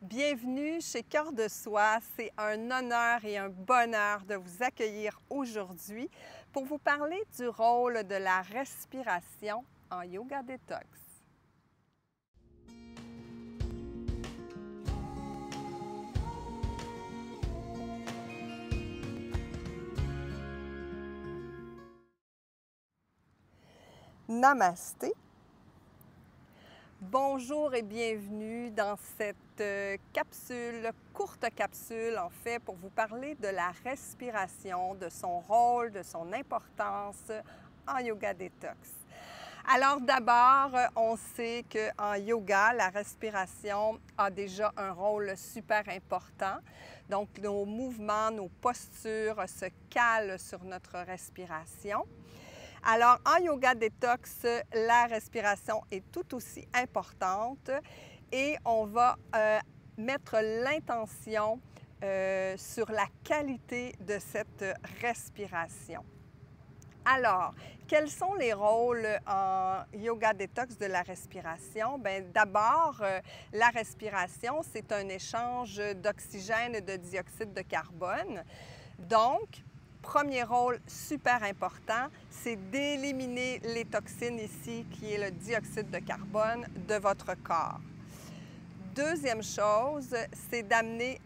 Bienvenue chez Cœur de Soi. C'est un honneur et un bonheur de vous accueillir aujourd'hui pour vous parler du rôle de la respiration en yoga détox. Namasté. Bonjour et bienvenue dans cette courte capsule en fait, pour vous parler de la respiration, de son rôle, de son importance en yoga détox. Alors d'abord, on sait qu'en yoga, la respiration a déjà un rôle super important. Donc nos mouvements, nos postures se calent sur notre respiration. Alors, en yoga détox, la respiration est tout aussi importante et on va mettre l'intention sur la qualité de cette respiration. Alors, quels sont les rôles en yoga détox de la respiration? Bien, d'abord, la respiration, c'est un échange d'oxygène et de dioxyde de carbone. Donc, premier rôle super important, c'est d'éliminer les toxines ici, qui est le dioxyde de carbone, de votre corps. Deuxième chose, c'est d'amener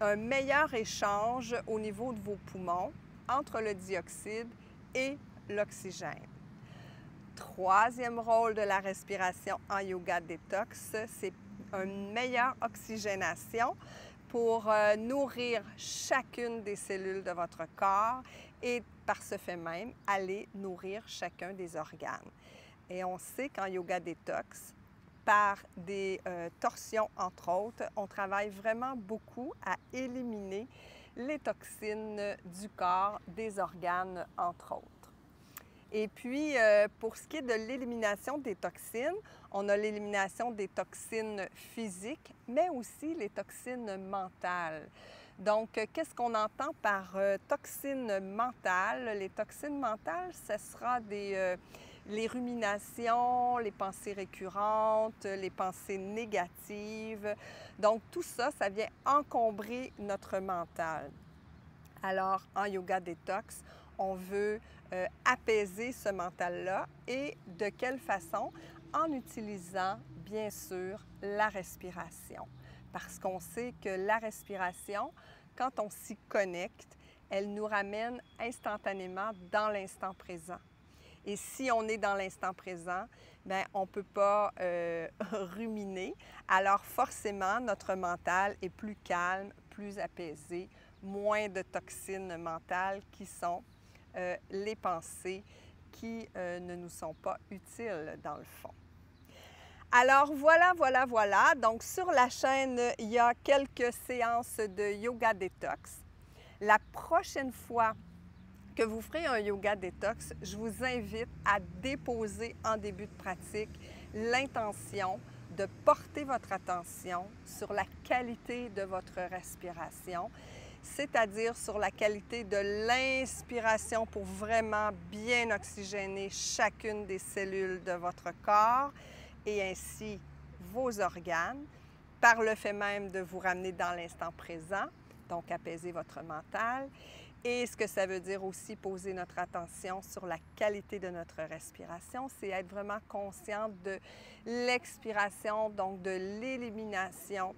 un meilleur échange au niveau de vos poumons entre le dioxyde et l'oxygène. Troisième rôle de la respiration en yoga détox, c'est une meilleure oxygénation pour nourrir chacune des cellules de votre corps et par ce fait même, aller nourrir chacun des organes. Et on sait qu'en yoga détox, par des torsions entre autres, on travaille vraiment beaucoup à éliminer les toxines du corps, des organes entre autres. Et puis, pour ce qui est de l'élimination des toxines, on a l'élimination des toxines physiques, mais aussi les toxines mentales. Donc, qu'est-ce qu'on entend par toxines mentales? Les toxines mentales, ce sera les ruminations, les pensées récurrentes, les pensées négatives. Donc, tout ça, ça vient encombrer notre mental. Alors, en yoga détox, on veut apaiser ce mental-là et de quelle façon? En utilisant, bien sûr, la respiration. Parce qu'on sait que la respiration, quand on s'y connecte, elle nous ramène instantanément dans l'instant présent. Et si on est dans l'instant présent, bien, on ne peut pas ruminer. Alors forcément, notre mental est plus calme, plus apaisé, moins de toxines mentales qui sont les pensées qui ne nous sont pas utiles dans le fond. Alors voilà. Donc sur la chaîne, il y a quelques séances de yoga détox. La prochaine fois que vous ferez un yoga détox, je vous invite à déposer en début de pratique l'intention de porter votre attention sur la qualité de votre respiration, c'est-à-dire sur la qualité de l'inspiration pour vraiment bien oxygéner chacune des cellules de votre corps et ainsi vos organes, par le fait même de vous ramener dans l'instant présent, donc apaiser votre mental. Et ce que ça veut dire aussi, poser notre attention sur la qualité de notre respiration, c'est être vraiment conscient de l'expiration, donc de l'élimination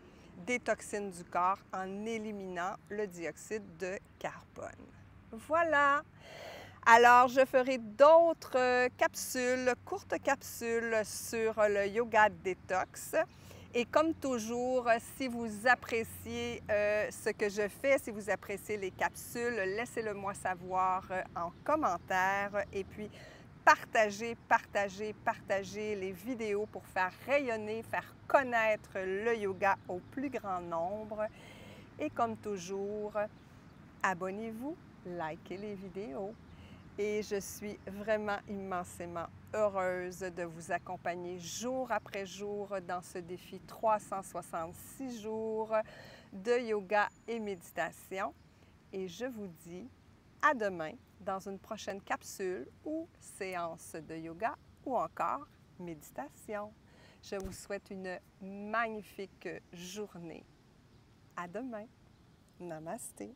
des toxines du corps en éliminant le dioxyde de carbone. Voilà! Alors, je ferai d'autres courtes capsules sur le yoga détox. Et comme toujours, si vous appréciez ce que je fais, si vous appréciez les capsules, laissez-le moi savoir en commentaire et puis partagez les vidéos pour faire rayonner, faire connaître le yoga au plus grand nombre. Et comme toujours, abonnez-vous, likez les vidéos. Et je suis vraiment immensément heureuse de vous accompagner jour après jour dans ce défi 366 jours de yoga et méditation. Et je vous dis à demain dans une prochaine capsule ou séance de yoga ou encore méditation. Je vous souhaite une magnifique journée. À demain. Namasté.